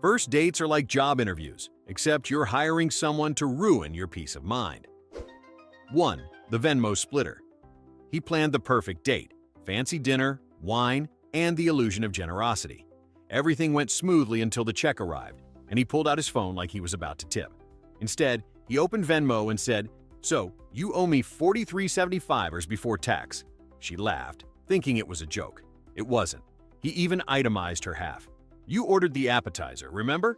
First dates are like job interviews, except you're hiring someone to ruin your peace of mind. 1. The Venmo splitter. He planned the perfect date: fancy dinner, wine, and the illusion of generosity. Everything went smoothly until the check arrived, and he pulled out his phone like he was about to tip. Instead, he opened Venmo and said, "So, you owe me $43.75 before tax." She laughed, thinking it was a joke. It wasn't. He even itemized her half. "You ordered the appetizer, remember?"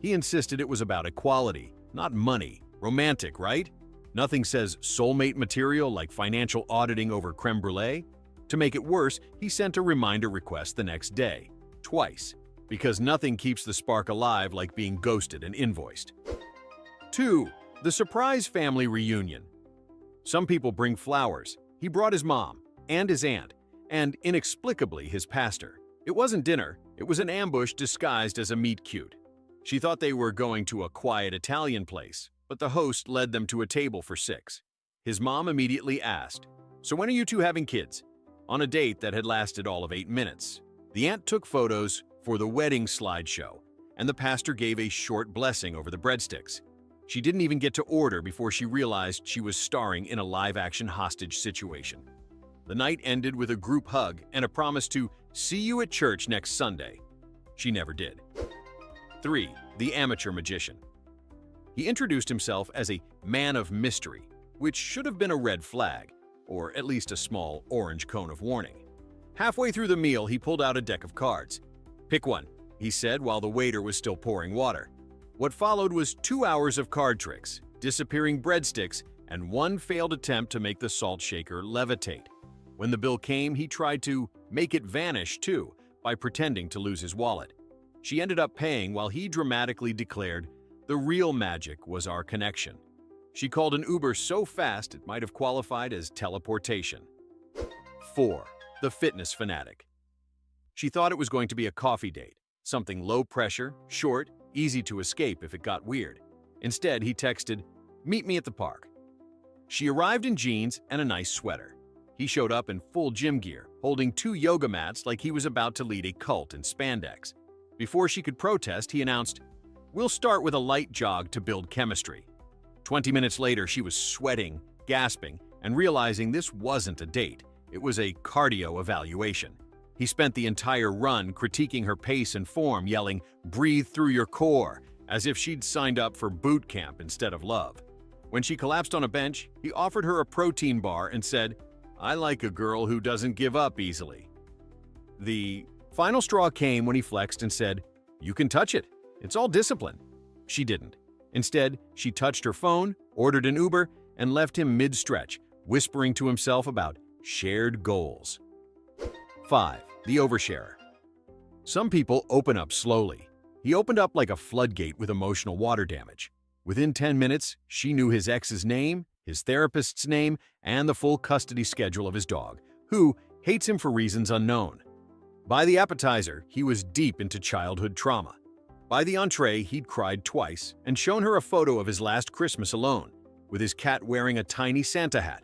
He insisted it was about equality, not money. Romantic, right? Nothing says soulmate material like financial auditing over creme brulee. To make it worse, he sent a reminder request the next day, twice, because nothing keeps the spark alive like being ghosted and invoiced. 2. The surprise family reunion. Some people bring flowers. He brought his mom and his aunt, and inexplicably his pastor. It wasn't dinner, it was an ambush disguised as a meet cute. She thought they were going to a quiet Italian place, but the host led them to a table for 6. His mom immediately asked, "So when are you two having kids?" On a date that had lasted all of 8 minutes. The aunt took photos for the wedding slideshow, and the pastor gave a short blessing over the breadsticks. She didn't even get to order before she realized she was starring in a live-action hostage situation. The night ended with a group hug and a promise to see you at church next Sunday. She never did. 3. The amateur magician. He introduced himself as a man of mystery, which should have been a red flag, or at least a small orange cone of warning. Halfway through the meal, he pulled out a deck of cards. "Pick one," he said while the waiter was still pouring water. What followed was 2 hours of card tricks, disappearing breadsticks, and one failed attempt to make the salt shaker levitate. When the bill came, he tried to make it vanish too, by pretending to lose his wallet. She ended up paying while he dramatically declared, "The real magic was our connection." She called an Uber so fast it might have qualified as teleportation. 4. The fitness fanatic. She thought it was going to be a coffee date, something low pressure, short, easy to escape if it got weird. Instead, he texted, "Meet me at the park." She arrived in jeans and a nice sweater. He showed up in full gym gear, holding 2 yoga mats like he was about to lead a cult in spandex. Before she could protest, he announced, "We'll start with a light jog to build chemistry." 20 minutes later, she was sweating, gasping, and realizing this wasn't a date. It was a cardio evaluation. He spent the entire run critiquing her pace and form, yelling, "Breathe through your core," as if she'd signed up for boot camp instead of love. When she collapsed on a bench, he offered her a protein bar and said, "I like a girl who doesn't give up easily." The final straw came when he flexed and said, "You can touch it. It's all discipline." She didn't. Instead, she touched her phone, ordered an Uber, and left him mid-stretch, whispering to himself about shared goals. 5. The oversharer. Some people open up slowly. He opened up like a floodgate with emotional water damage. Within 10 minutes, she knew his ex's name, his therapist's name, and the full custody schedule of his dog, who hates him for reasons unknown. By the appetizer, he was deep into childhood trauma. By the entree, he'd cried twice and shown her a photo of his last Christmas alone, with his cat wearing a tiny Santa hat.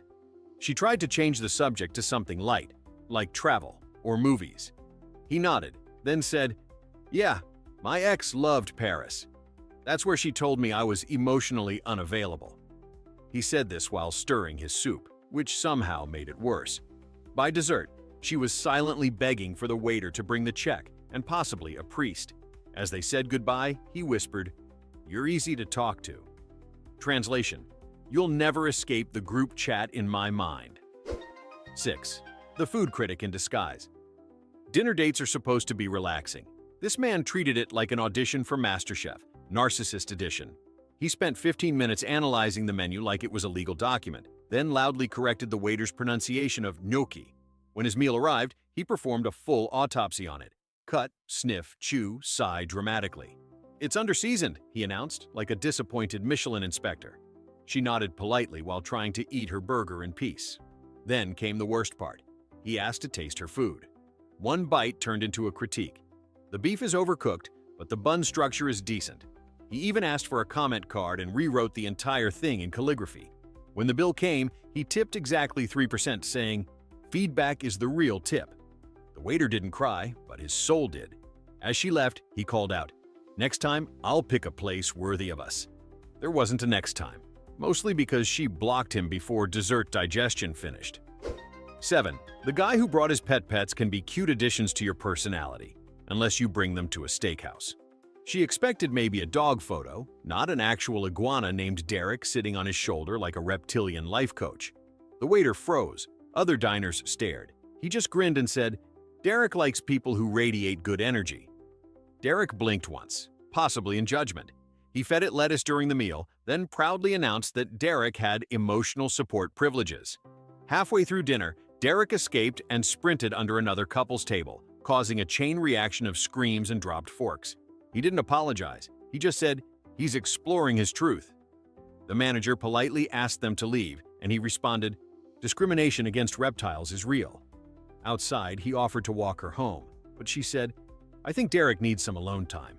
She tried to change the subject to something light, like travel or movies. He nodded, then said, "Yeah, my ex loved Paris. That's where she told me I was emotionally unavailable." He said this while stirring his soup, which somehow made it worse. By dessert, she was silently begging for the waiter to bring the check and possibly a priest. As they said goodbye, he whispered, "You're easy to talk to." Translation: You'll never escape the group chat in my mind. 6. The food critic in disguise. Dinner dates are supposed to be relaxing. This man treated it like an audition for MasterChef, Narcissist Edition. He spent 15 minutes analyzing the menu like it was a legal document, then loudly corrected the waiter's pronunciation of gnocchi. When his meal arrived, he performed a full autopsy on it. Cut, sniff, chew, sigh dramatically. "It's under-seasoned," he announced, like a disappointed Michelin inspector. She nodded politely while trying to eat her burger in peace. Then came the worst part. He asked to taste her food. One bite turned into a critique. The beef is overcooked, but the bun structure is decent. He even asked for a comment card and rewrote the entire thing in calligraphy. When the bill came, he tipped exactly 3%, saying, "Feedback is the real tip." The waiter didn't cry, but his soul did. As she left, he called out, Next time, I'll pick a place worthy of us. There wasn't a next time, mostly because she blocked him before dessert digestion finished. 7. The guy who brought his pets can be cute additions to your personality, unless you bring them to a steakhouse. She expected maybe a dog photo, not an actual iguana named Derek sitting on his shoulder like a reptilian life coach. The waiter froze. Other diners stared. He just grinned and said, "Derek likes people who radiate good energy." Derek blinked once, possibly in judgment. He fed it lettuce during the meal, then proudly announced that Derek had emotional support privileges. Halfway through dinner, Derek escaped and sprinted under another couple's table, causing a chain reaction of screams and dropped forks. He didn't apologize. He just said, he's exploring his truth. The manager politely asked them to leave, and he responded, "Discrimination against reptiles is real." Outside, he offered to walk her home, but she said, "I think Derek needs some alone time."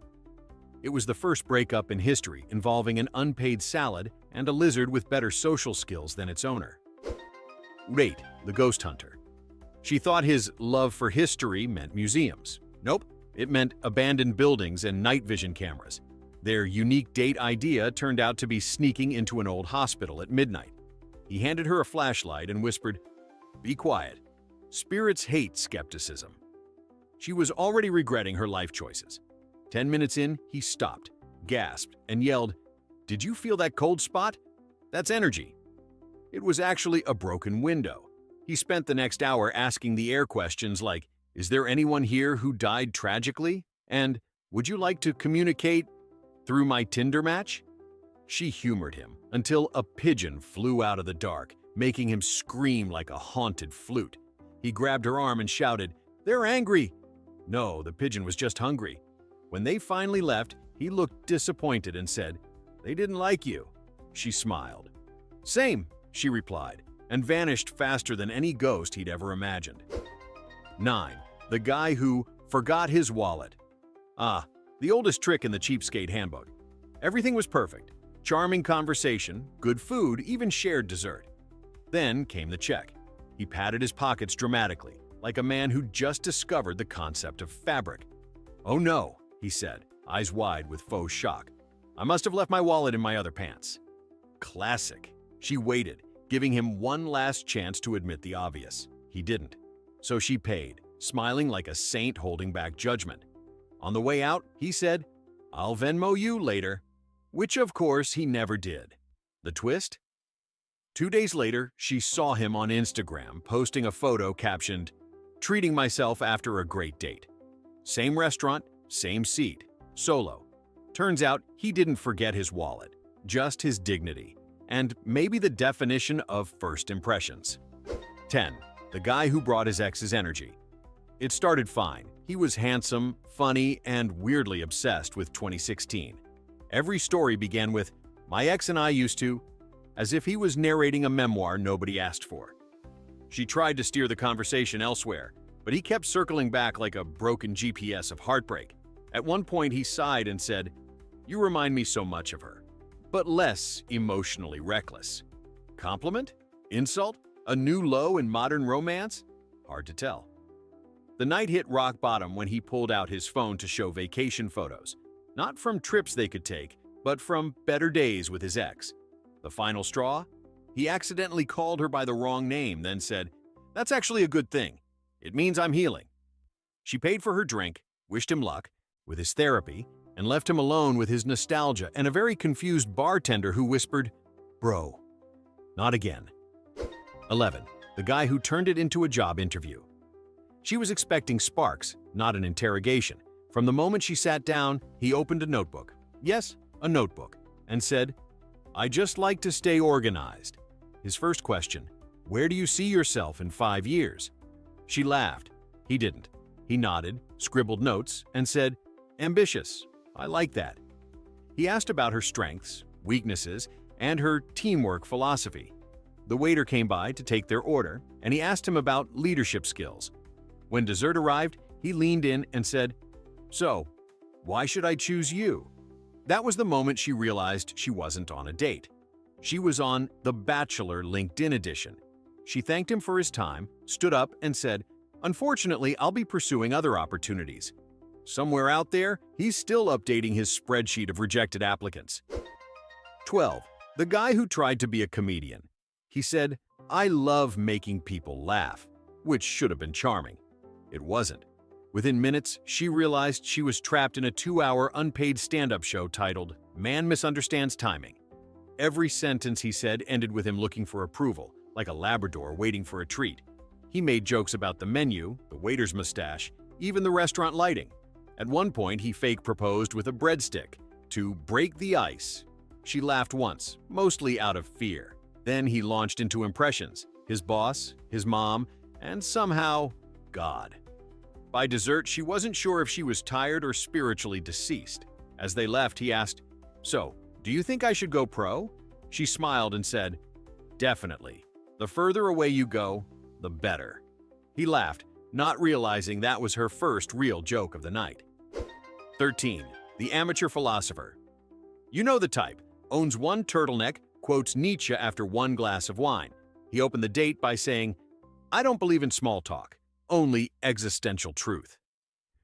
It was the first breakup in history involving an unpaid salad and a lizard with better social skills than its owner. 8. The Ghost Hunter. She thought his love for history meant museums. Nope, it meant abandoned buildings and night vision cameras. Their unique date idea turned out to be sneaking into an old hospital at midnight. He handed her a flashlight and whispered, "Be quiet. Spirits hate skepticism." She was already regretting her life choices. 10 minutes in, he stopped, gasped, and yelled, "Did you feel that cold spot? That's energy." It was actually a broken window. He spent the next hour asking the air questions like, "Is there anyone here who died tragically?" And, "Would you like to communicate through my Tinder match?" She humored him until a pigeon flew out of the dark, making him scream like a haunted flute. He grabbed her arm and shouted, "They're angry!" No, the pigeon was just hungry. When they finally left, he looked disappointed and said, "They didn't like you." She smiled. "Same," she replied, and vanished faster than any ghost he'd ever imagined. 9. The guy who forgot his wallet. The oldest trick in the cheapskate handbook. Everything was perfect. Charming conversation, good food, even shared dessert. Then came the check. He patted his pockets dramatically, like a man who just discovered the concept of fabric. "Oh no," he said, eyes wide with faux shock. "I must have left my wallet in my other pants." Classic. She waited, giving him one last chance to admit the obvious. He didn't. So she paid, smiling like a saint holding back judgment. On the way out, he said, "I'll Venmo you later," which of course he never did. The twist? 2 days later, she saw him on Instagram posting a photo captioned, "Treating myself after a great date." Same restaurant, same seat, solo. Turns out he didn't forget his wallet, just his dignity, and maybe the definition of first impressions. 10. The guy who brought his ex's energy. It started fine. He was handsome, funny, and weirdly obsessed with 2016. Every story began with, "My ex and I used to," as if he was narrating a memoir nobody asked for. She tried to steer the conversation elsewhere, but he kept circling back like a broken GPS of heartbreak. At one point, he sighed and said, "You remind me so much of her, but less emotionally reckless." Compliment? Insult? A new low in modern romance? Hard to tell. The night hit rock bottom when he pulled out his phone to show vacation photos. Not from trips they could take, but from better days with his ex. The final straw? He accidentally called her by the wrong name, then said, "That's actually a good thing. It means I'm healing." She paid for her drink, wished him luck with his therapy, and left him alone with his nostalgia and a very confused bartender who whispered, "Bro, not again." 11. The guy who turned it into a job interview. She was expecting sparks, not an interrogation. From the moment she sat down, he opened a notebook. Yes, a notebook, and said, "I just like to stay organized." His first question, "Where do you see yourself in 5 years?" She laughed. He didn't. He nodded, scribbled notes, and said, "Ambitious. I like that." He asked about her strengths, weaknesses, and her teamwork philosophy. The waiter came by to take their order, and he asked him about leadership skills. When dessert arrived, he leaned in and said, "So, why should I choose you?" That was the moment she realized she wasn't on a date. She was on The Bachelor LinkedIn edition. She thanked him for his time, stood up, and said, "Unfortunately, I'll be pursuing other opportunities." Somewhere out there, he's still updating his spreadsheet of rejected applicants. 12. The guy who tried to be a comedian. He said, "I love making people laugh," which should have been charming. It wasn't. Within minutes, she realized she was trapped in a 2-hour unpaid stand-up show titled, "Man Misunderstands Timing." Every sentence he said ended with him looking for approval, like a Labrador waiting for a treat. He made jokes about the menu, the waiter's mustache, even the restaurant lighting. At one point, he fake proposed with a breadstick to break the ice. She laughed once, mostly out of fear. Then he launched into impressions, his boss, his mom, and somehow, God. By dessert, she wasn't sure if she was tired or spiritually deceased. As they left, he asked, "So, do you think I should go pro?" She smiled and said, "Definitely. The further away you go, the better." He laughed, not realizing that was her first real joke of the night. 13. The amateur philosopher. You know the type. Owns one turtleneck, quotes Nietzsche after one glass of wine. He opened the date by saying, "I don't believe in small talk, only existential truth."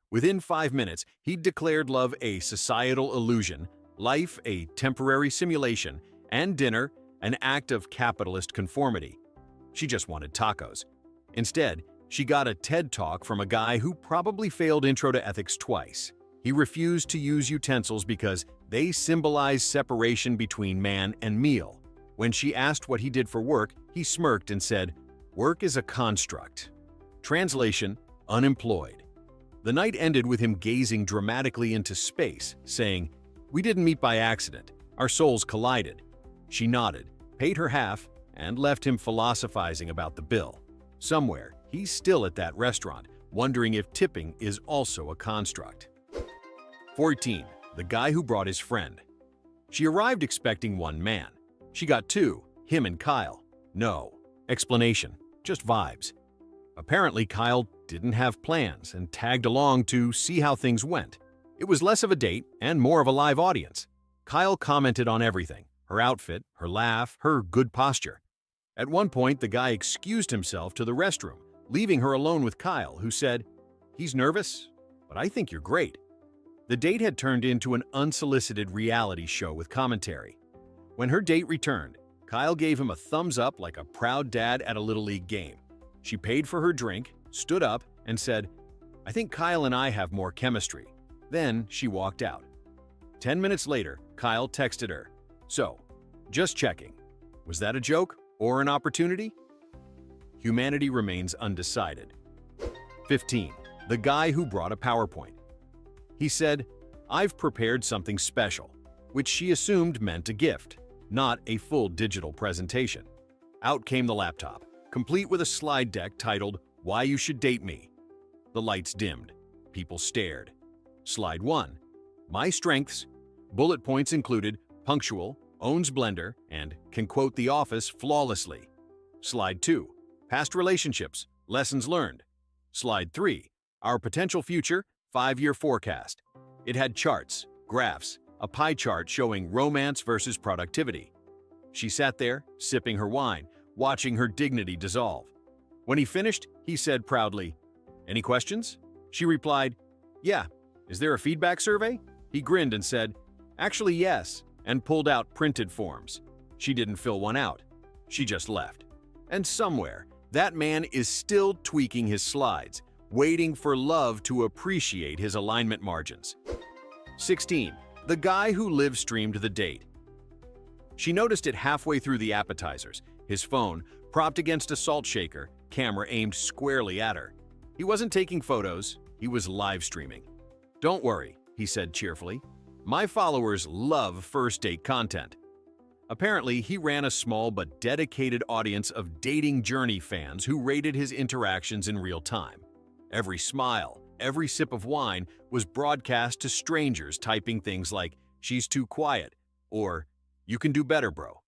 Within 5 minutes, he'd declared love a societal illusion, life a temporary simulation, and dinner an act of capitalist conformity. She just wanted tacos. Instead, she got a TED Talk from a guy who probably failed Intro to Ethics twice. He refused to use utensils because they symbolize separation between man and meal. When she asked what he did for work, he smirked and said, "Work is a construct." Translation: unemployed. The night ended with him gazing dramatically into space, saying, "We didn't meet by accident. Our souls collided." She nodded, paid her half, and left him philosophizing about the bill. Somewhere, he's still at that restaurant, wondering if tipping is also a construct. 14. The guy who brought his friend. She arrived expecting one man. She got two, him and Kyle. No explanation, just vibes. Apparently, Kyle didn't have plans and tagged along to see how things went. It was less of a date and more of a live audience. Kyle commented on everything: her outfit, her laugh, her good posture. At one point, the guy excused himself to the restroom, leaving her alone with Kyle, who said, "He's nervous, but I think you're great." The date had turned into an unsolicited reality show with commentary. When her date returned, Kyle gave him a thumbs up like a proud dad at a Little League game. She paid for her drink, stood up, and said, "I think Kyle and I have more chemistry." Then she walked out. 10 minutes later, Kyle texted her, "So, just checking. Was that a joke or an opportunity?" Humanity remains undecided. 15. The guy who brought a PowerPoint. He said, "I've prepared something special," which she assumed meant a gift, not a full digital presentation. Out came the laptop, complete with a slide deck titled, "Why You Should Date Me." The lights dimmed. People stared. Slide 1. My strengths. Bullet points included punctual, owns blender, and can quote The Office flawlessly. Slide 2. Past relationships, lessons learned. Slide 3. Our potential future, 5-year forecast. It had charts, graphs, a pie chart showing romance versus productivity. She sat there, sipping her wine, watching her dignity dissolve. When he finished, he said proudly, "Any questions?" She replied, "Yeah. Is there a feedback survey?" He grinned and said, "Actually, yes," and pulled out printed forms. She didn't fill one out. She just left. And somewhere, that man is still tweaking his slides, waiting for love to appreciate his alignment margins. 16. The guy who live-streamed the date. She noticed it halfway through the appetizers, his phone, propped against a salt shaker, camera aimed squarely at her. He wasn't taking photos, he was live-streaming. "Don't worry," he said cheerfully. "My followers love first-date content." Apparently, he ran a small but dedicated audience of dating journey fans who rated his interactions in real time. Every smile, every sip of wine was broadcast to strangers typing things like, "She's too quiet," or "You can do better, bro."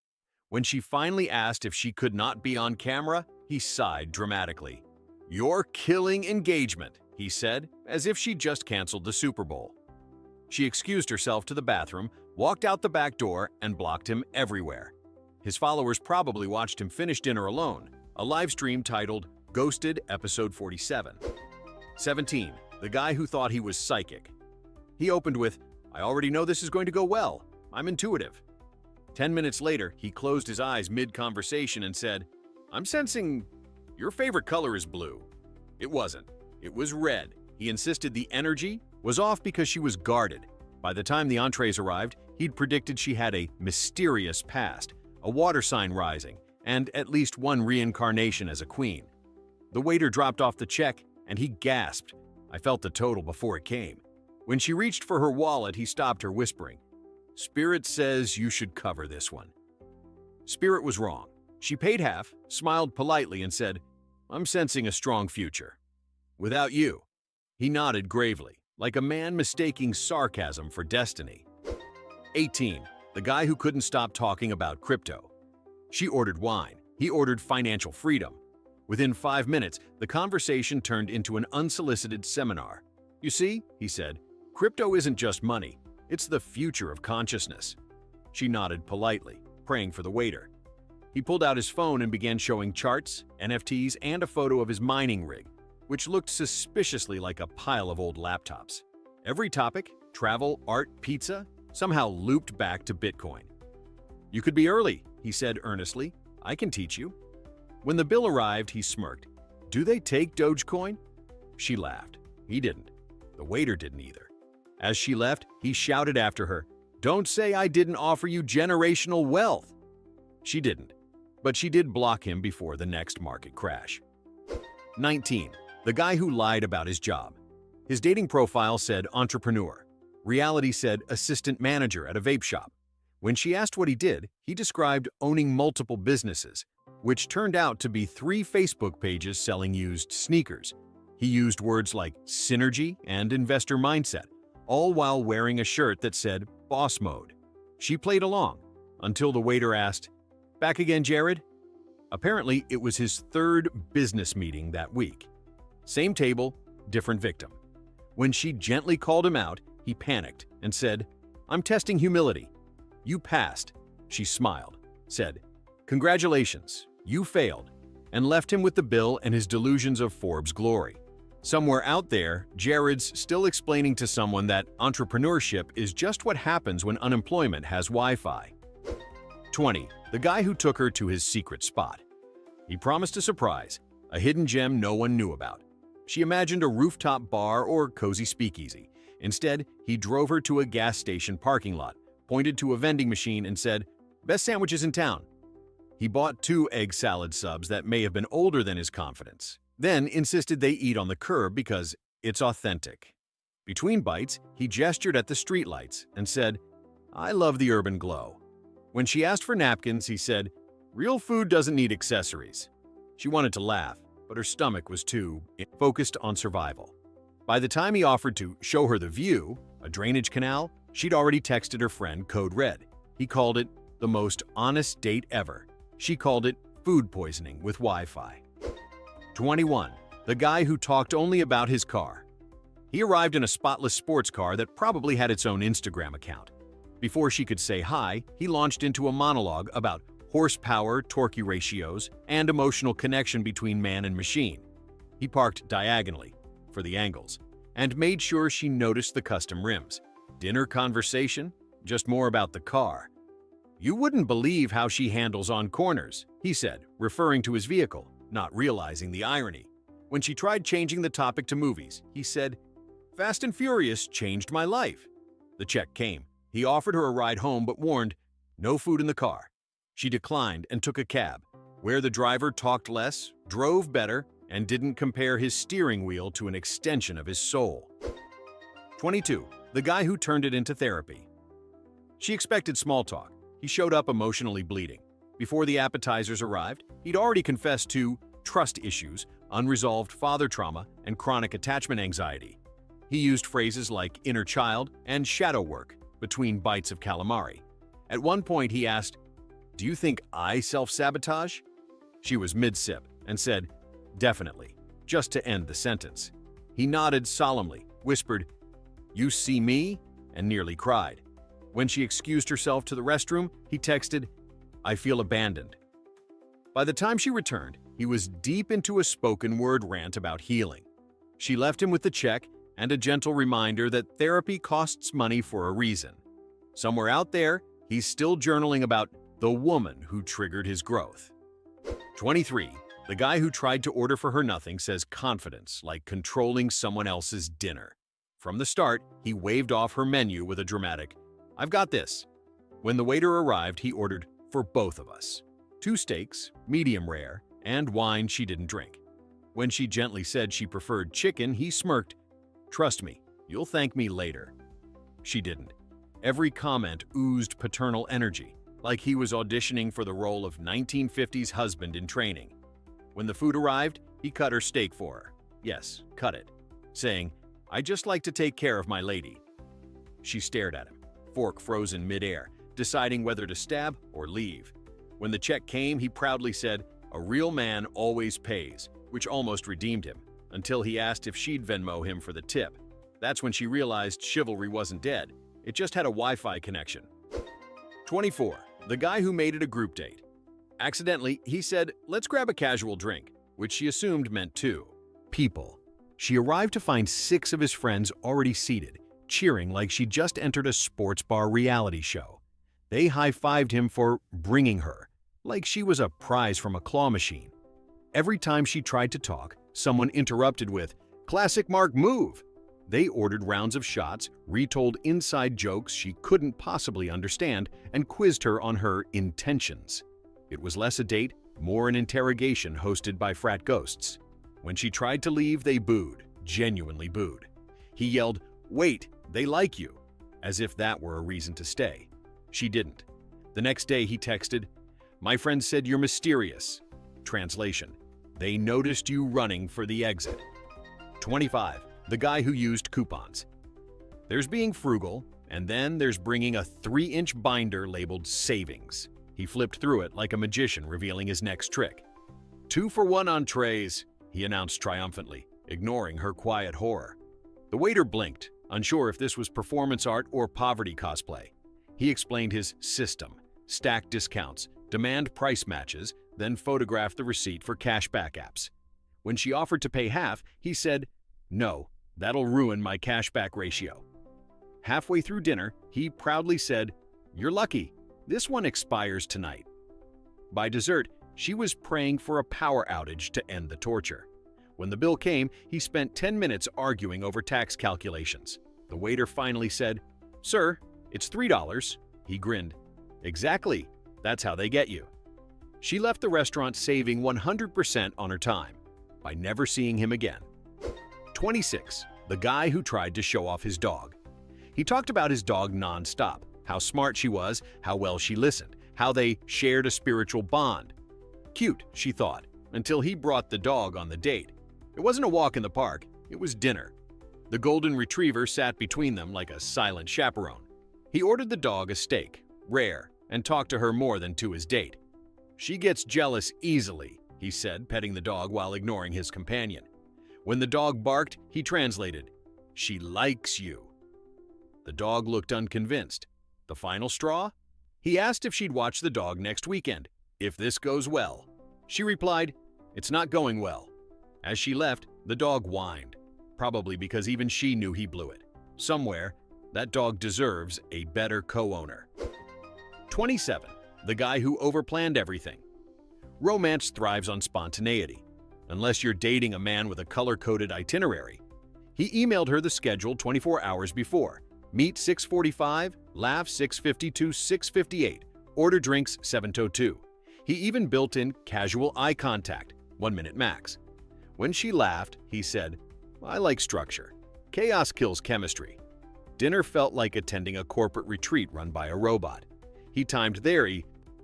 When she finally asked if she could not be on camera, he sighed dramatically. "You're killing engagement," he said, as if she just canceled the Super Bowl. She excused herself to the bathroom, walked out the back door, and blocked him everywhere. His followers probably watched him finish dinner alone, a live stream titled Ghosted Episode 47. 17. the guy who thought he was psychic. He opened with, "I already know this is going to go well. I'm intuitive." 10 minutes later, he closed his eyes mid-conversation and said, "I'm sensing your favorite color is blue." It wasn't. It was red. He insisted the energy was off because she was guarded. By the time the entrees arrived, he'd predicted she had a mysterious past, a water sign rising, and at least one reincarnation as a queen. The waiter dropped off the check, and he gasped. I felt the total before it came. When she reached for her wallet, he stopped her, whispering, "Spirit says you should cover this one." Spirit was wrong. She paid half, smiled politely, and said, "I'm sensing a strong future. Without you." He nodded gravely, like a man mistaking sarcasm for destiny. 18. The guy who couldn't stop talking about crypto. She ordered wine. He ordered financial freedom. Within 5 minutes, the conversation turned into an unsolicited seminar. "You see," he said, "crypto isn't just money. It's the future of consciousness." She nodded politely, praying for the waiter. He pulled out his phone and began showing charts, NFTs, and a photo of his mining rig, which looked suspiciously like a pile of old laptops. Every topic, travel, art, pizza, somehow looped back to Bitcoin. "You could be early," he said earnestly. "I can teach you." When the bill arrived, he smirked. "Do they take Dogecoin?" She laughed. He didn't. The waiter didn't either. As she left, he shouted after her, "Don't say I didn't offer you generational wealth." She didn't, but she did block him before the next market crash. 19. The guy who lied about his job. His dating profile said entrepreneur. Reality said assistant manager at a vape shop. When she asked what he did, he described owning multiple businesses, which turned out to be 3 Facebook pages selling used sneakers. He used words like synergy and investor mindset, all while wearing a shirt that said boss mode. She played along until the waiter asked, "Back again, Jared?" Apparently, it was his 3rd business meeting that week. Same table, different victim. When she gently called him out, he panicked and said, "I'm testing humility." "You passed." She smiled, said, "Congratulations, you failed," and left him with the bill and his delusions of Forbes glory. Somewhere out there, Jared's still explaining to someone that entrepreneurship is just what happens when unemployment has Wi-Fi. 20. The guy who took her to his secret spot. He promised a surprise, a hidden gem no one knew about. She imagined a rooftop bar or cozy speakeasy. Instead, he drove her to a gas station parking lot, pointed to a vending machine, and said, "Best sandwiches in town." He bought 2 egg salad subs that may have been older than his confidence, then insisted they eat on the curb because it's authentic. Between bites, he gestured at the streetlights and said, "I love the urban glow." When she asked for napkins, he said, "Real food doesn't need accessories." She wanted to laugh, but her stomach was too focused on survival. By the time he offered to show her the view, a drainage canal, she'd already texted her friend Code Red. He called it the most honest date ever. She called it food poisoning with Wi-Fi. 21. The guy who talked only about his car. He arrived in a spotless sports car that probably had its own Instagram account. Before she could say hi, he launched into a monologue about horsepower, torque ratios, and emotional connection between man and machine. He parked diagonally, for the angles, and made sure she noticed the custom rims. Dinner conversation? Just more about the car. "You wouldn't believe how she handles on corners," he said, referring to his vehicle, not realizing the irony. When she tried changing the topic to movies, he said, "Fast and Furious changed my life." The check came. He offered her a ride home but warned, "No food in the car." She declined and took a cab, where the driver talked less, drove better, and didn't compare his steering wheel to an extension of his soul. 22. The guy who turned it into therapy. She expected small talk. He showed up emotionally bleeding. Before the appetizers arrived, he'd already confessed to trust issues, unresolved father trauma, and chronic attachment anxiety. He used phrases like inner child and shadow work between bites of calamari. At one point, he asked, "Do you think I self-sabotage?" She was mid-sip and said, "Definitely," just to end the sentence. He nodded solemnly, whispered, "You see me?" and nearly cried. When she excused herself to the restroom, he texted, "I feel abandoned." By the time she returned, he was deep into a spoken word rant about healing. She left him with the check and a gentle reminder that therapy costs money for a reason. Somewhere out there, he's still journaling about the woman who triggered his growth. 23. The guy who tried to order for her nothing says confidence, like controlling someone else's dinner. From the start, he waved off her menu with a dramatic, "I've got this." When the waiter arrived, he ordered for both of us. 2 steaks, medium rare, and wine she didn't drink. When she gently said she preferred chicken, he smirked, "Trust me, you'll thank me later." She didn't. Every comment oozed paternal energy, like he was auditioning for the role of 1950s husband in training. When the food arrived, he cut her steak for her. Yes, cut it, saying, "I just like to take care of my lady." She stared at him, fork frozen midair, deciding whether to stab or leave. When the check came, he proudly said, "A real man always pays," which almost redeemed him, until he asked if she'd Venmo him for the tip. That's when she realized chivalry wasn't dead. It just had a Wi-Fi connection. 24. The guy who made it a group date. Accidentally, he said, "Let's grab a casual drink," which she assumed meant 2 people. She arrived to find 6 of his friends already seated, cheering like she just entered a sports bar reality show. They high-fived him for bringing her, like she was a prize from a claw machine. Every time she tried to talk, someone interrupted with, "Classic Mark move!" They ordered rounds of shots, retold inside jokes she couldn't possibly understand, and quizzed her on her intentions. It was less a date, more an interrogation hosted by frat ghosts. When she tried to leave, they booed, genuinely booed. He yelled, "Wait, they like you," as if that were a reason to stay. She didn't. The next day he texted, "My friend said you're mysterious." Translation: They noticed you running for the exit. 25. The guy who used coupons. There's being frugal, and then there's bringing a 3-inch binder labeled savings. He flipped through it like a magician revealing his next trick. 2 for 1 entrees, he announced triumphantly, ignoring her quiet horror. The waiter blinked, unsure if this was performance art or poverty cosplay. He explained his system: stack discounts, demand price matches, then photographed the receipt for cashback apps. When she offered to pay half, he said, "No, that'll ruin my cashback ratio." Halfway through dinner, he proudly said, "You're lucky. This one expires tonight." By dessert, she was praying for a power outage to end the torture. When the bill came, he spent 10 minutes arguing over tax calculations. The waiter finally said, "Sir, it's $3. He grinned. "Exactly. That's how they get you." She left the restaurant saving 100% on her time, by never seeing him again. 26. The guy who tried to show off his dog. He talked about his dog nonstop, how smart she was, how well she listened, how they shared a spiritual bond. Cute, she thought, until he brought the dog on the date. It wasn't a walk in the park, it was dinner. The golden retriever sat between them like a silent chaperone. He ordered the dog a steak, rare, and talked to her more than to his date. "She gets jealous easily," he said, petting the dog while ignoring his companion. When the dog barked, he translated, "She likes you." The dog looked unconvinced. The final straw? He asked if she'd watch the dog next weekend, if this goes well. She replied, "It's not going well." As she left, the dog whined, probably because even she knew he blew it. Somewhere, that dog deserves a better co-owner. 27. The guy who overplanned everything. Romance thrives on spontaneity, unless you're dating a man with a color-coded itinerary. He emailed her the schedule 24 hours before. Meet 6:45, laugh 6:52, 6:58, order drinks 7:02. He even built in casual eye contact, 1 minute max. When she laughed, he said, "I like structure. Chaos kills chemistry." Dinner felt like attending a corporate retreat run by a robot. He timed their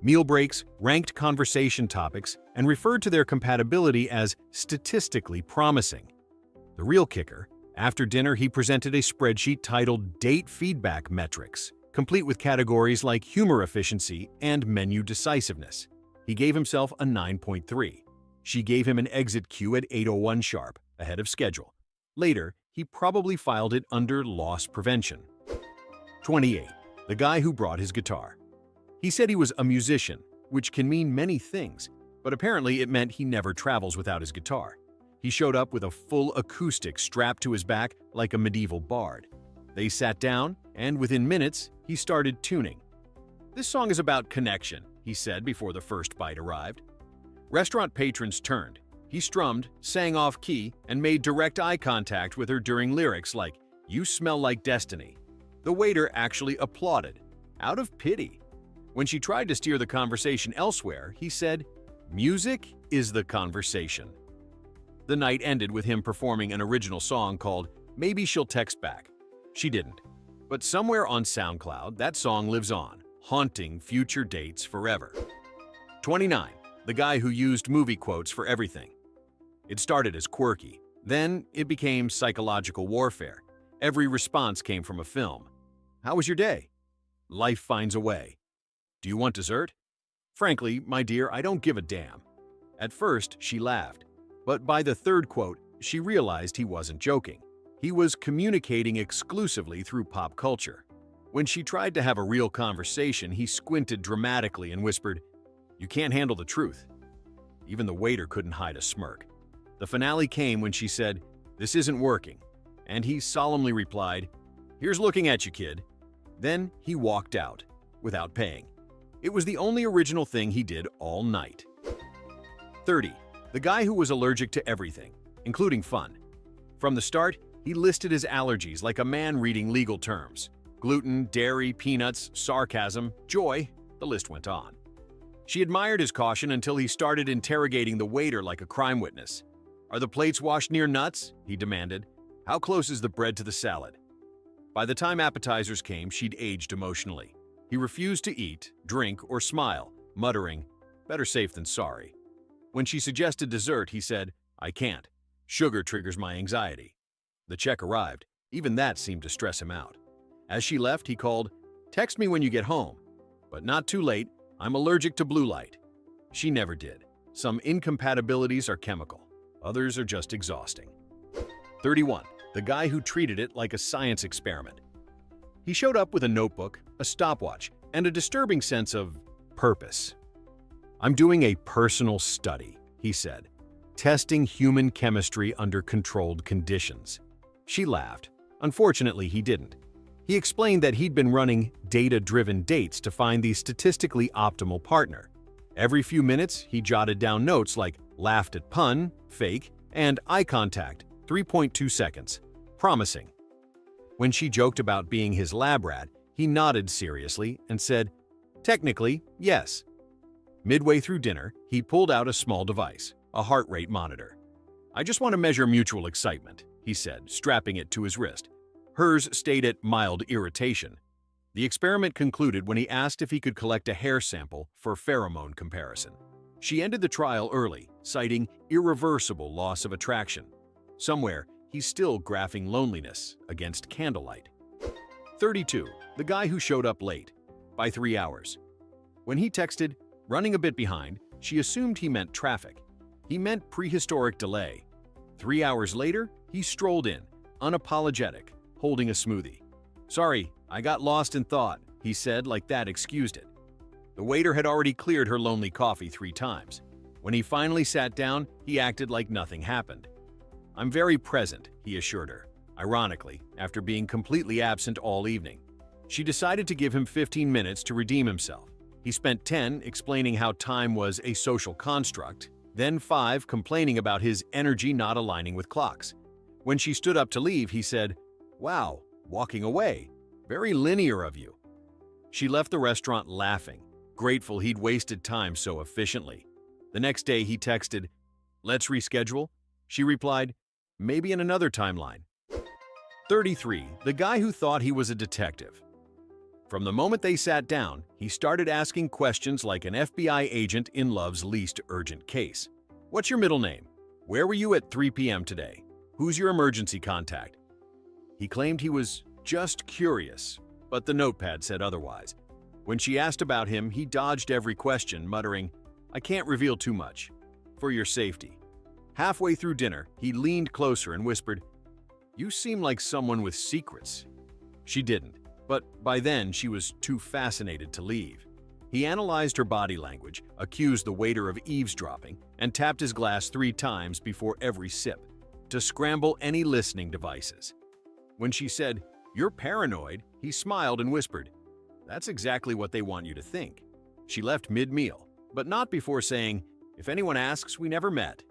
meal breaks, ranked conversation topics, and referred to their compatibility as statistically promising. The real kicker: after dinner, he presented a spreadsheet titled Date Feedback Metrics, complete with categories like humor efficiency and menu decisiveness. He gave himself a 9.3. She gave him an exit cue at 8:01 sharp, ahead of schedule. Later, he probably filed it under loss prevention. 28. The guy who brought his guitar. He said he was a musician, which can mean many things, but apparently it meant he never travels without his guitar. He showed up with a full acoustic strapped to his back like a medieval bard. They sat down, and within minutes, he started tuning. "This song is about connection," he said before the first bite arrived. Restaurant patrons turned. He strummed, sang off-key, and made direct eye contact with her during lyrics like, "You smell like destiny." The waiter actually applauded, out of pity. When she tried to steer the conversation elsewhere, he said, "Music is the conversation." The night ended with him performing an original song called "Maybe She'll Text Back." She didn't. But somewhere on SoundCloud, that song lives on, haunting future dates forever. 29. The guy who used movie quotes for everything. It started as quirky. Then it became psychological warfare. Every response came from a film. "How was your day?" "Life finds a way." "Do you want dessert?" "Frankly, my dear, I don't give a damn." At first, she laughed. But by the third quote, she realized he wasn't joking. He was communicating exclusively through pop culture. When she tried to have a real conversation, he squinted dramatically and whispered, "You can't handle the truth." Even the waiter couldn't hide a smirk. The finale came when she said, "This isn't working," and he solemnly replied, "Here's looking at you, kid." Then he walked out, without paying. It was the only original thing he did all night. 30. The guy who was allergic to everything, including fun. From the start, he listed his allergies like a man reading legal terms. Gluten, dairy, peanuts, sarcasm, joy, the list went on. She admired his caution until he started interrogating the waiter like a crime witness. "Are the plates washed near nuts?" he demanded. "How close is the bread to the salad?" By the time appetizers came, she'd aged emotionally. He refused to eat, drink, or smile, muttering, "Better safe than sorry." When she suggested dessert, he said, "I can't. Sugar triggers my anxiety." The check arrived. Even that seemed to stress him out. As she left, he called, "Text me when you get home. But not too late. I'm allergic to blue light." She never did. Some incompatibilities are chemical. Others are just exhausting. 31. The guy who treated it like a science experiment. He showed up with a notebook, a stopwatch, and a disturbing sense of purpose. "I'm doing a personal study," he said, "testing human chemistry under controlled conditions." She laughed. Unfortunately, he didn't. He explained that he'd been running data-driven dates to find the statistically optimal partner. Every few minutes, he jotted down notes like "laughed at pun," "fake," and "eye contact," 3.2 seconds. Promising. When she joked about being his lab rat, he nodded seriously and said, "Technically, yes." Midway through dinner, he pulled out a small device, a heart rate monitor. "I just want to measure mutual excitement," he said, strapping it to his wrist. Hers stayed at mild irritation. The experiment concluded when he asked if he could collect a hair sample for pheromone comparison. She ended the trial early, citing irreversible loss of attraction. Somewhere, he's still graphing loneliness against candlelight. 32. The guy who showed up late, by 3 hours. When he texted, "running a bit behind," she assumed he meant traffic. He meant prehistoric delay. 3 hours later, he strolled in, unapologetic, holding a smoothie. "Sorry, I got lost in thought," he said, like that excused it. The waiter had already cleared her lonely coffee 3 times. When he finally sat down, he acted like nothing happened. "I'm very present," he assured her, ironically, after being completely absent all evening. She decided to give him 15 minutes to redeem himself. He spent 10 explaining how time was a social construct, then 5 complaining about his energy not aligning with clocks. When she stood up to leave, he said, "Wow, walking away. Very linear of you." She left the restaurant laughing, grateful he'd wasted time so efficiently. The next day he texted, "Let's reschedule?" She replied, "Maybe in another timeline." 33. The guy who thought he was a detective. From the moment they sat down, he started asking questions like an FBI agent in love's least urgent case. "What's your middle name? Where were you at 3 p.m. today? Who's your emergency contact?" He claimed he was just curious, but the notepad said otherwise. When she asked about him, he dodged every question, muttering, "I can't reveal too much. For your safety." Halfway through dinner, he leaned closer and whispered, "You seem like someone with secrets." She didn't, but by then she was too fascinated to leave. He analyzed her body language, accused the waiter of eavesdropping, and tapped his glass 3 times before every sip, to scramble any listening devices. When she said, "You're paranoid," he smiled and whispered, "That's exactly what they want you to think." She left mid-meal, but not before saying, "If anyone asks, we never met."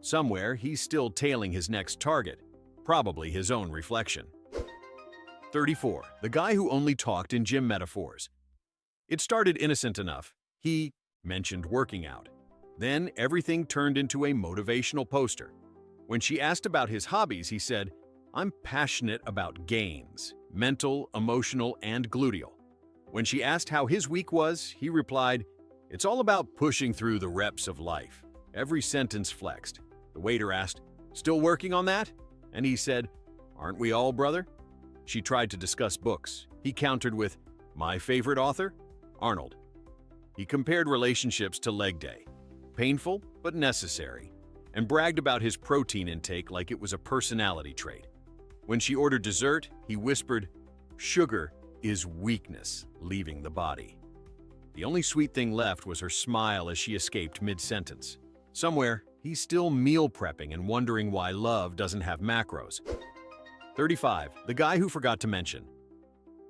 Somewhere, he's still tailing his next target, probably his own reflection. 34. The guy who only talked in gym metaphors. It started innocent enough. He mentioned working out. Then everything turned into a motivational poster. When she asked about his hobbies, he said, "I'm passionate about gains, mental, emotional, and gluteal." When she asked how his week was, he replied, "It's all about pushing through the reps of life." Every sentence flexed. The waiter asked, "Still working on that?" And he said, "Aren't we all, brother?" She tried to discuss books. He countered with, "My favorite author? Arnold." He compared relationships to leg day. Painful, but necessary. And bragged about his protein intake like it was a personality trait. When she ordered dessert, he whispered, "Sugar is weakness leaving the body." The only sweet thing left was her smile as she escaped mid-sentence. Somewhere, he's still meal prepping and wondering why love doesn't have macros. 35. The guy who forgot to mention.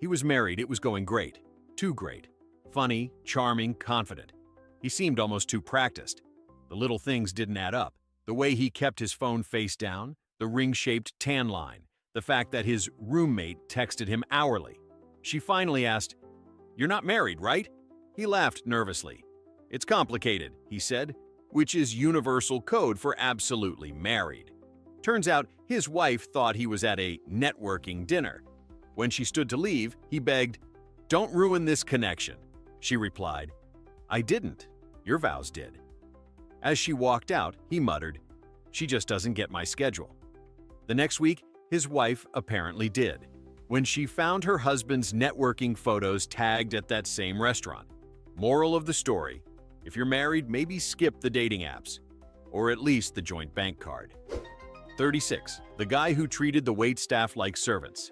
He was married, it was going great. Too great. Funny, charming, confident. He seemed almost too practiced. The little things didn't add up. The way he kept his phone face down, the ring-shaped tan line, the fact that his roommate texted him hourly. She finally asked, "You're not married, right?" He laughed nervously. "It's complicated," he said, which is universal code for absolutely married. Turns out his wife thought he was at a networking dinner. When she stood to leave, he begged, "Don't ruin this connection." She replied, "I didn't. Your vows did." As she walked out, he muttered, "She just doesn't get my schedule." The next week, his wife apparently did, when she found her husband's networking photos tagged at that same restaurant. Moral of the story: if you're married, maybe skip the dating apps, or at least the joint bank card. 36. The guy who treated the waitstaff like servants.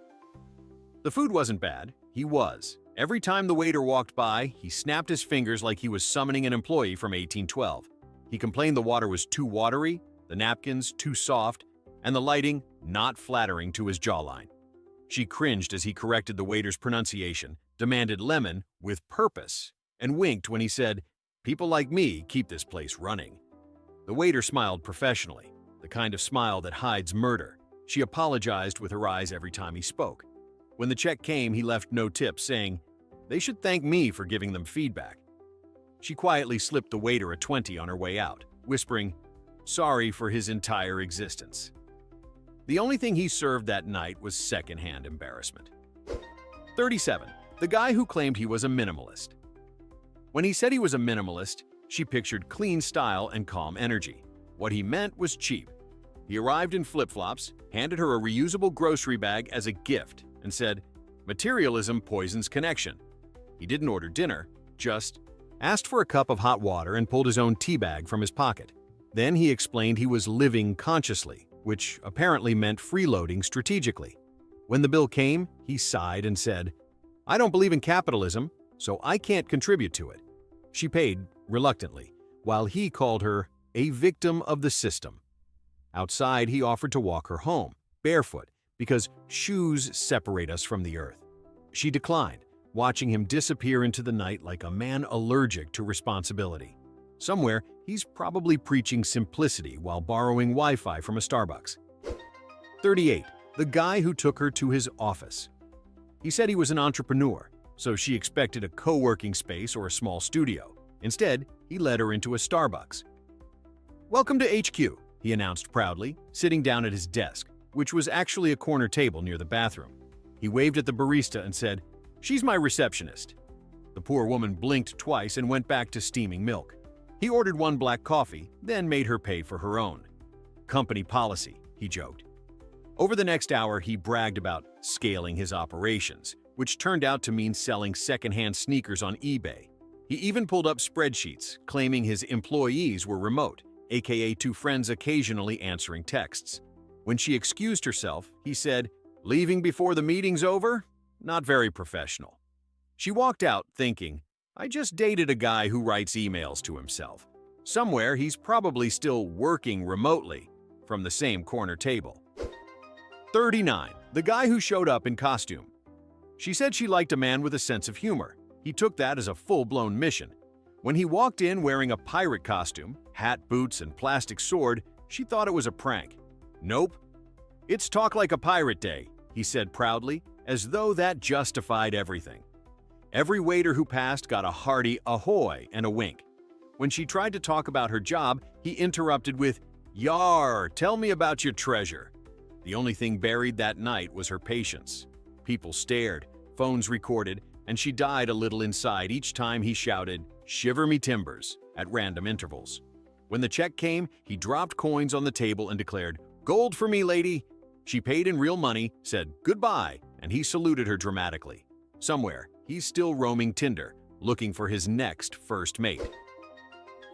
The food wasn't bad, he was. Every time the waiter walked by, he snapped his fingers like he was summoning an employee from 1812. He complained the water was too watery, the napkins too soft, and the lighting not flattering to his jawline. She cringed as he corrected the waiter's pronunciation, demanded lemon with purpose, and winked when he said, "People like me keep this place running." The waiter smiled professionally, the kind of smile that hides murder. She apologized with her eyes every time he spoke. When the check came, he left no tip, saying, "They should thank me for giving them feedback." She quietly slipped the waiter a 20 on her way out, whispering, "Sorry for his entire existence." The only thing he served that night was secondhand embarrassment. 37. The guy who claimed he was a minimalist. When he said he was a minimalist, she pictured clean style and calm energy. What he meant was cheap. He arrived in flip-flops, handed her a reusable grocery bag as a gift, and said, "Materialism poisons connection." He didn't order dinner, just asked for a cup of hot water and pulled his own tea bag from his pocket. Then he explained he was living consciously, which apparently meant freeloading strategically. When the bill came, he sighed and said, "I don't believe in capitalism, so I can't contribute to it." She paid reluctantly, while he called her a victim of the system. Outside, he offered to walk her home, barefoot, because shoes separate us from the earth. She declined, watching him disappear into the night like a man allergic to responsibility. Somewhere, he's probably preaching simplicity while borrowing Wi-Fi from a Starbucks. 38. The guy who took her to his office. He said he was an entrepreneur, so she expected a co-working space or a small studio. Instead, he led her into a Starbucks. "Welcome to HQ," he announced proudly, sitting down at his desk, which was actually a corner table near the bathroom. He waved at the barista and said, "She's my receptionist." The poor woman blinked twice and went back to steaming milk. He ordered one black coffee, then made her pay for her own. "Company policy," he joked. Over the next hour, he bragged about scaling his operations, which turned out to mean selling secondhand sneakers on eBay. He even pulled up spreadsheets, claiming his employees were remote, aka 2 friends occasionally answering texts. When she excused herself, he said, "Leaving before the meeting's over? Not very professional." She walked out thinking, I just dated a guy who writes emails to himself. Somewhere he's probably still working remotely from the same corner table. 39. The guy who showed up in costume. She said she liked a man with a sense of humor. He took that as a full-blown mission. When he walked in wearing a pirate costume, hat, boots, and plastic sword, she thought it was a prank. Nope. "It's Talk Like a Pirate Day," he said proudly, as though that justified everything. Every waiter who passed got a hearty ahoy and a wink. When she tried to talk about her job, he interrupted with, "Yar, tell me about your treasure." The only thing buried that night was her patience. People stared, phones recorded, and she died a little inside each time he shouted, "Shiver me timbers," at random intervals. When the check came, he dropped coins on the table and declared, "Gold for me, lady." She paid in real money, said goodbye, and he saluted her dramatically. Somewhere, he's still roaming Tinder, looking for his next first mate.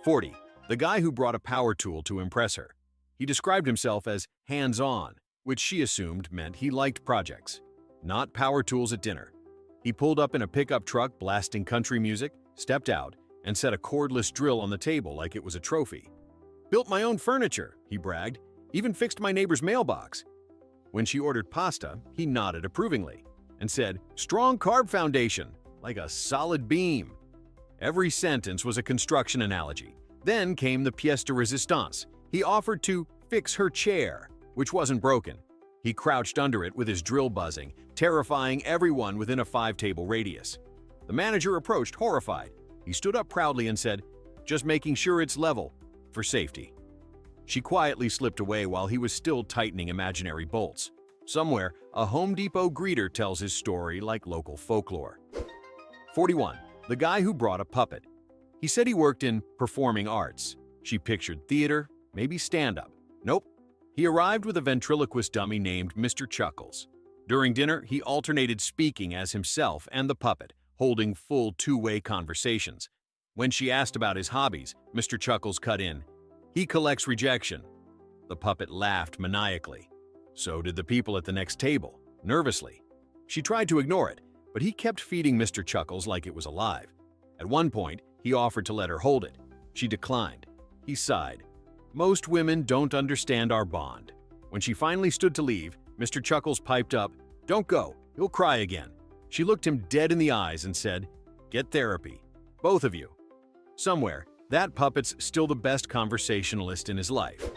40. The guy who brought a power tool to impress her. He described himself as hands-on, which she assumed meant he liked projects, not power tools at dinner. He pulled up in a pickup truck blasting country music, stepped out, and set a cordless drill on the table like it was a trophy. "Built my own furniture," he bragged, "even fixed my neighbor's mailbox." When she ordered pasta, he nodded approvingly and said, "Strong carb foundation, like a solid beam." Every sentence was a construction analogy. Then came the pièce de résistance. He offered to fix her chair, which wasn't broken. He crouched under it with his drill buzzing, terrifying everyone within a 5-table radius. The manager approached, horrified. He stood up proudly and said, "Just making sure it's level, for safety." She quietly slipped away while he was still tightening imaginary bolts. Somewhere, a Home Depot greeter tells his story like local folklore. 41. The guy who brought a puppet. He said he worked in performing arts. She pictured theater, maybe stand-up. Nope. He arrived with a ventriloquist dummy named Mr. Chuckles. During dinner, he alternated speaking as himself and the puppet, holding full two-way conversations. When she asked about his hobbies, Mr. Chuckles cut in, "He collects rejection." The puppet laughed maniacally. So did the people at the next table, nervously. She tried to ignore it, but he kept feeding Mr. Chuckles like it was alive. At one point, he offered to let her hold it. She declined. He sighed. "Most women don't understand our bond." When she finally stood to leave, Mr. Chuckles piped up, "Don't go, you'll cry again." She looked him dead in the eyes and said, "Get therapy, both of you." Somewhere, that puppet's still the best conversationalist in his life.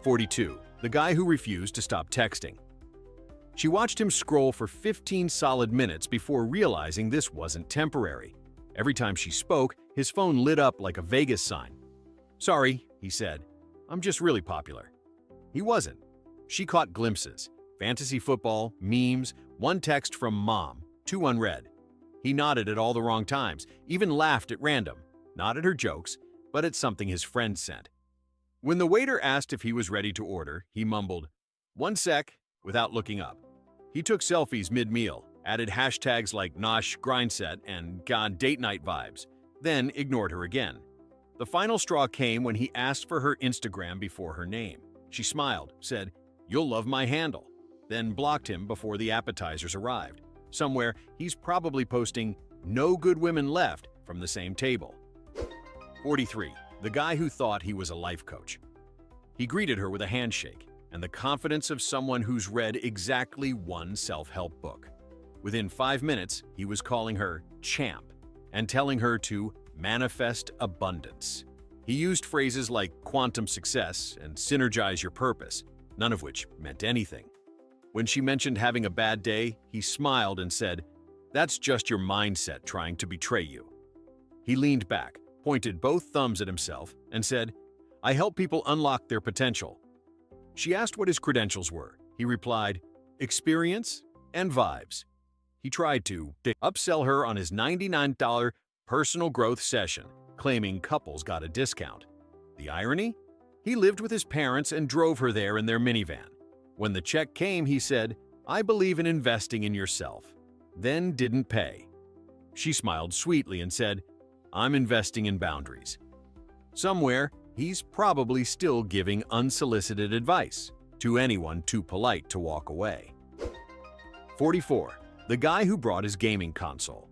42. The guy who refused to stop texting. She watched him scroll for 15 solid minutes before realizing this wasn't temporary. Every time she spoke, his phone lit up like a Vegas sign. "Sorry," he said. "I'm just really popular." He wasn't. She caught glimpses. Fantasy football, memes, one text from mom, 2 unread. He nodded at all the wrong times, even laughed at random. Not at her jokes, but at something his friend sent. When the waiter asked if he was ready to order, he mumbled, "1 sec," without looking up. He took selfies mid-meal, added hashtags like Nosh Grindset and God Date Night Vibes, then ignored her again. The final straw came when he asked for her Instagram before her name. She smiled, said, "You'll love my handle," then blocked him before the appetizers arrived. Somewhere, he's probably posting "No good women left" from the same table. 43. The guy who thought he was a life coach. He greeted her with a handshake and the confidence of someone who's read exactly one self-help book. Within 5 minutes, he was calling her champ and telling her to manifest abundance. He used phrases like quantum success and synergize your purpose, none of which meant anything. When she mentioned having a bad day, he smiled and said, "That's just your mindset trying to betray you." He leaned back, pointed both thumbs at himself, and said, "I help people unlock their potential." She asked what his credentials were. He replied, "Experience and vibes." He tried to upsell her on his $99 personal growth session, claiming couples got a discount. The irony? He lived with his parents and drove her there in their minivan. When the check came, he said, "I believe in investing in yourself," then didn't pay. She smiled sweetly and said, "I'm investing in boundaries." Somewhere, he's probably still giving unsolicited advice to anyone too polite to walk away. 44. The guy who brought his gaming console.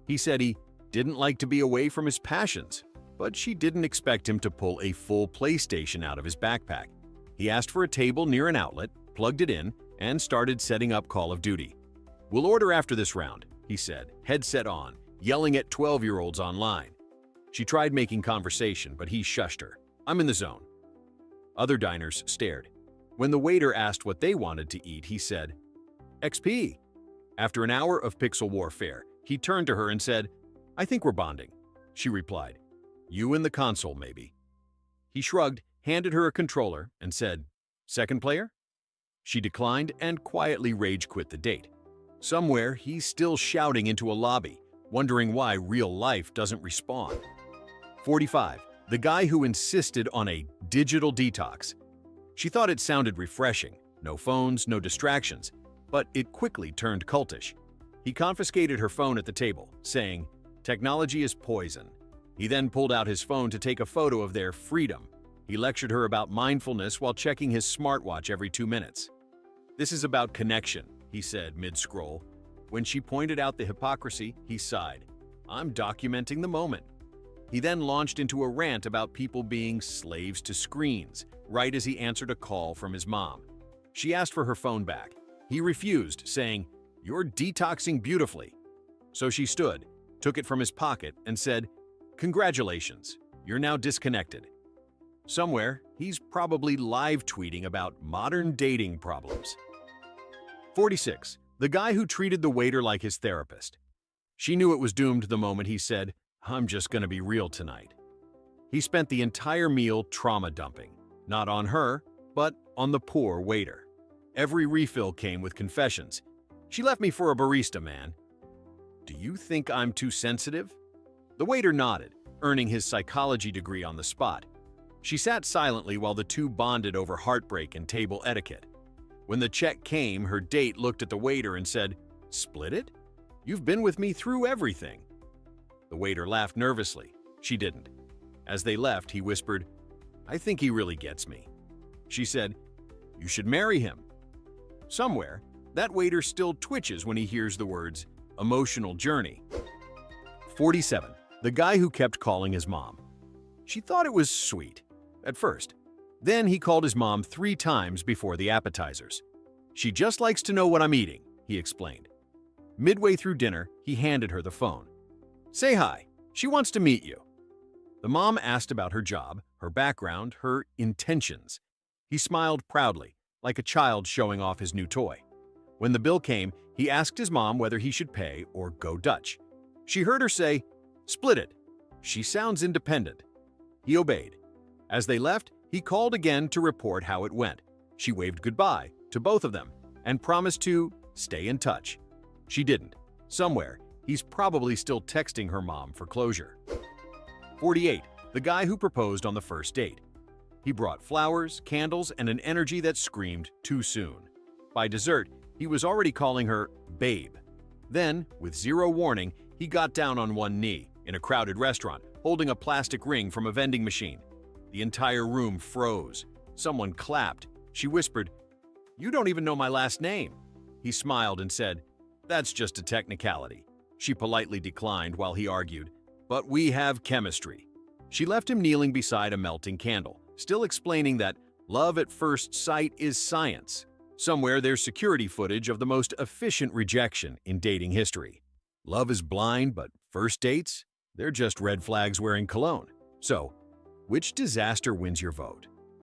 He said he didn't like to be away from his passions, but she didn't expect him to pull a full PlayStation out of his backpack. He asked for a table near an outlet, plugged it in, and started setting up Call of Duty. "We'll order after this round," he said, headset on, yelling at 12-year-olds online. She tried making conversation, but he shushed her. "I'm in the zone." Other diners stared. When the waiter asked what they wanted to eat, he said, "XP." After an hour of pixel warfare, he turned to her and said, "I think we're bonding." She replied, "You and the console, maybe." He shrugged, handed her a controller, and said, "Second player?" She declined and quietly rage quit the date. Somewhere, he's still shouting into a lobby, wondering why real life doesn't respawn. 45. The guy who insisted on a digital detox. She thought it sounded refreshing. No phones, no distractions. But it quickly turned cultish. He confiscated her phone at the table, saying, "Technology is poison." He then pulled out his phone to take a photo of their freedom. He lectured her about mindfulness while checking his smartwatch every 2 minutes. "This is about connection," he said mid-scroll. When she pointed out the hypocrisy, he sighed. "I'm documenting the moment." He then launched into a rant about people being slaves to screens, right as he answered a call from his mom. She asked for her phone back. He refused, saying, "You're detoxing beautifully." So she stood, took it from his pocket, and said, "Congratulations, you're now disconnected." Somewhere, he's probably live tweeting about modern dating problems. 46. The guy who treated the waiter like his therapist. She knew it was doomed the moment he said, "I'm just going to be real tonight." He spent the entire meal trauma dumping, not on her, but on the poor waiter. Every refill came with confessions. "She left me for a barista, man." "Do you think I'm too sensitive?" The waiter nodded, earning his psychology degree on the spot. She sat silently while the two bonded over heartbreak and table etiquette. When the check came, her date looked at the waiter and said, "Split it? You've been with me through everything." The waiter laughed nervously. She didn't. As they left, he whispered, "I think he really gets me." She said, "You should marry him." Somewhere, that waiter still twitches when he hears the words, "emotional journey." 47. The guy who kept calling his mom. She thought it was sweet, at first. Then he called his mom 3 times before the appetizers. "She just likes to know what I'm eating," he explained. Midway through dinner, he handed her the phone. "Say hi. She wants to meet you." The mom asked about her job, her background, her intentions. He smiled proudly, like a child showing off his new toy. When the bill came, he asked his mom whether he should pay or go Dutch. She heard her say, "Split it. She sounds independent." He obeyed. As they left, he called again to report how it went. She waved goodbye to both of them and promised to stay in touch. She didn't. Somewhere, he's probably still texting her mom for closure. 48. The guy who proposed on the first date. He brought flowers, candles, and an energy that screamed too soon. By dessert, he was already calling her babe. Then, with zero warning, he got down on one knee in a crowded restaurant, holding a plastic ring from a vending machine. The entire room froze. Someone clapped. She whispered, "You don't even know my last name." He smiled and said, "That's just a technicality." She politely declined while he argued, "But we have chemistry." She left him kneeling beside a melting candle, still explaining that love at first sight is science. Somewhere there's security footage of the most efficient rejection in dating history. Love is blind, but first dates? They're just red flags wearing cologne. So, which disaster wins your vote?